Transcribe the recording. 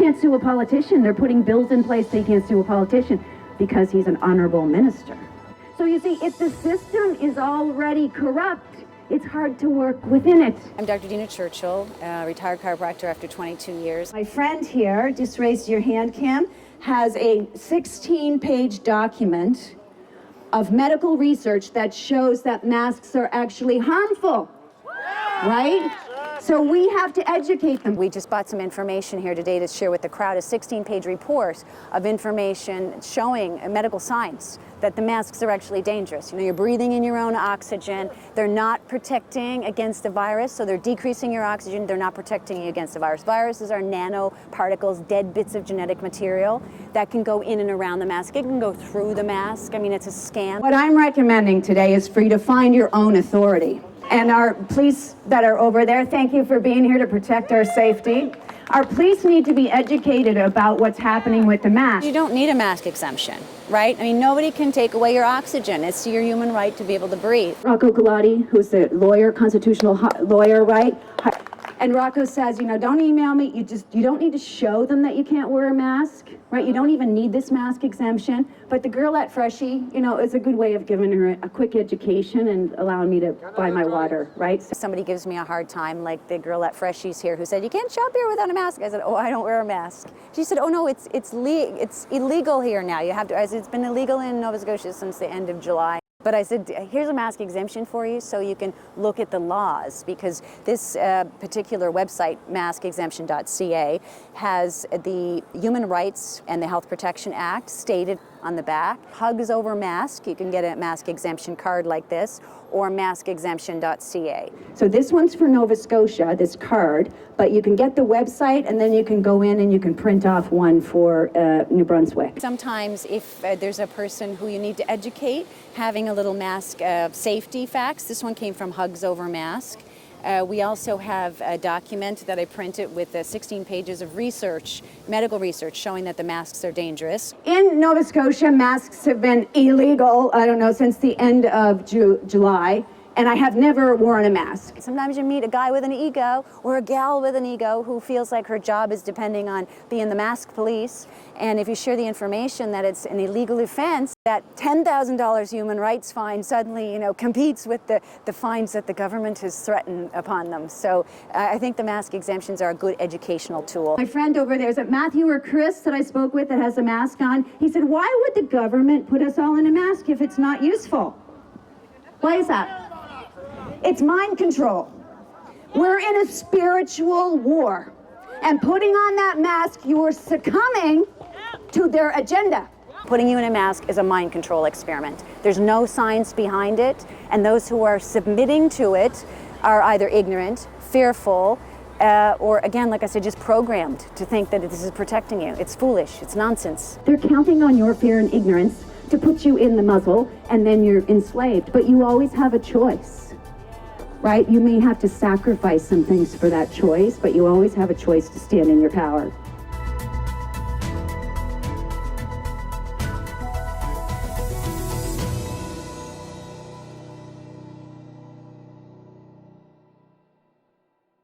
can't sue a politician. They're putting bills in place so you can't sue a politician because he's an honorable minister. So you see, if the system is already corrupt, it's hard to work within it. I'm Dr. Dena Churchill, retired chiropractor after 22 years. My friend here, just raised your hand, Cam, has a 16-page document of medical research that shows that masks are actually harmful, right? So we have to educate them. We just bought some information here today to share with the crowd, a 16-page report of information showing medical science that the masks are actually dangerous. You know, you're breathing in your own oxygen. They're not protecting against the virus, so they're decreasing your oxygen. They're not protecting you against the virus. Viruses are nanoparticles, dead bits of genetic material that can go in and around the mask. It can go through the mask. I mean, it's a scam. What I'm recommending today is for you to find your own authority. And our police that are over there, thank you for being here to protect our safety. Our police need to be educated about what's happening with the mask. You don't need a mask exemption, right? I mean, nobody can take away your oxygen. It's your human right to be able to breathe. Rocco Galati, who's the lawyer, constitutional lawyer, right? And Rocco says, you know, don't email me. You don't need to show them that you can't wear a mask, right? You don't even need this mask exemption. But the girl at Freshie, you know, it's a good way of giving her a quick education and allowing me to buy my water, right? Somebody gives me a hard time, like the girl at Freshie's here who said, you can't shop here without a mask. I said, oh, I don't wear a mask. She said, oh no, it's illegal here now. You have to. I said, it's been illegal in Nova Scotia since the end of July. But I said, here's a mask exemption for you so you can look at the laws, because this particular website, maskexemption.ca, has the Human Rights and the Health Protection Act stated on the back. Hugs over mask, you can get a mask exemption card like this, or maskexemption.ca. So this one's for Nova Scotia, this card, but you can get the website and then you can go in and you can print off one for New Brunswick. Sometimes if there's a person who you need to educate, having a little mask safety facts. This one came from Hugs Over Mask. We also have a document that I printed with 16 pages of research, medical research, showing that the masks are dangerous. In Nova Scotia, masks have been illegal, I don't know, since the end of July, and I have never worn a mask. Sometimes you meet a guy with an ego or a gal with an ego who feels like her job is depending on being the mask police. And if you share the information that it's an illegal offense, that $10,000 human rights fine suddenly, you know, competes with the fines that the government has threatened upon them. So I think the mask exemptions are a good educational tool. My friend over there, is it Matthew or Chris that I spoke with that has a mask on? He said, why would the government put us all in a mask if it's not useful? Why is that? It's mind control. We're in a spiritual war. And putting on that mask, you are succumbing to their agenda. Putting you in a mask is a mind control experiment. There's no science behind it, and those who are submitting to it are either ignorant, fearful, or again, like I said, just programmed to think that this is protecting you. It's foolish, it's nonsense. They're counting on your fear and ignorance to put you in the muzzle, and then you're enslaved. But you always have a choice, right? You may have to sacrifice some things for that choice, but you always have a choice to stand in your power.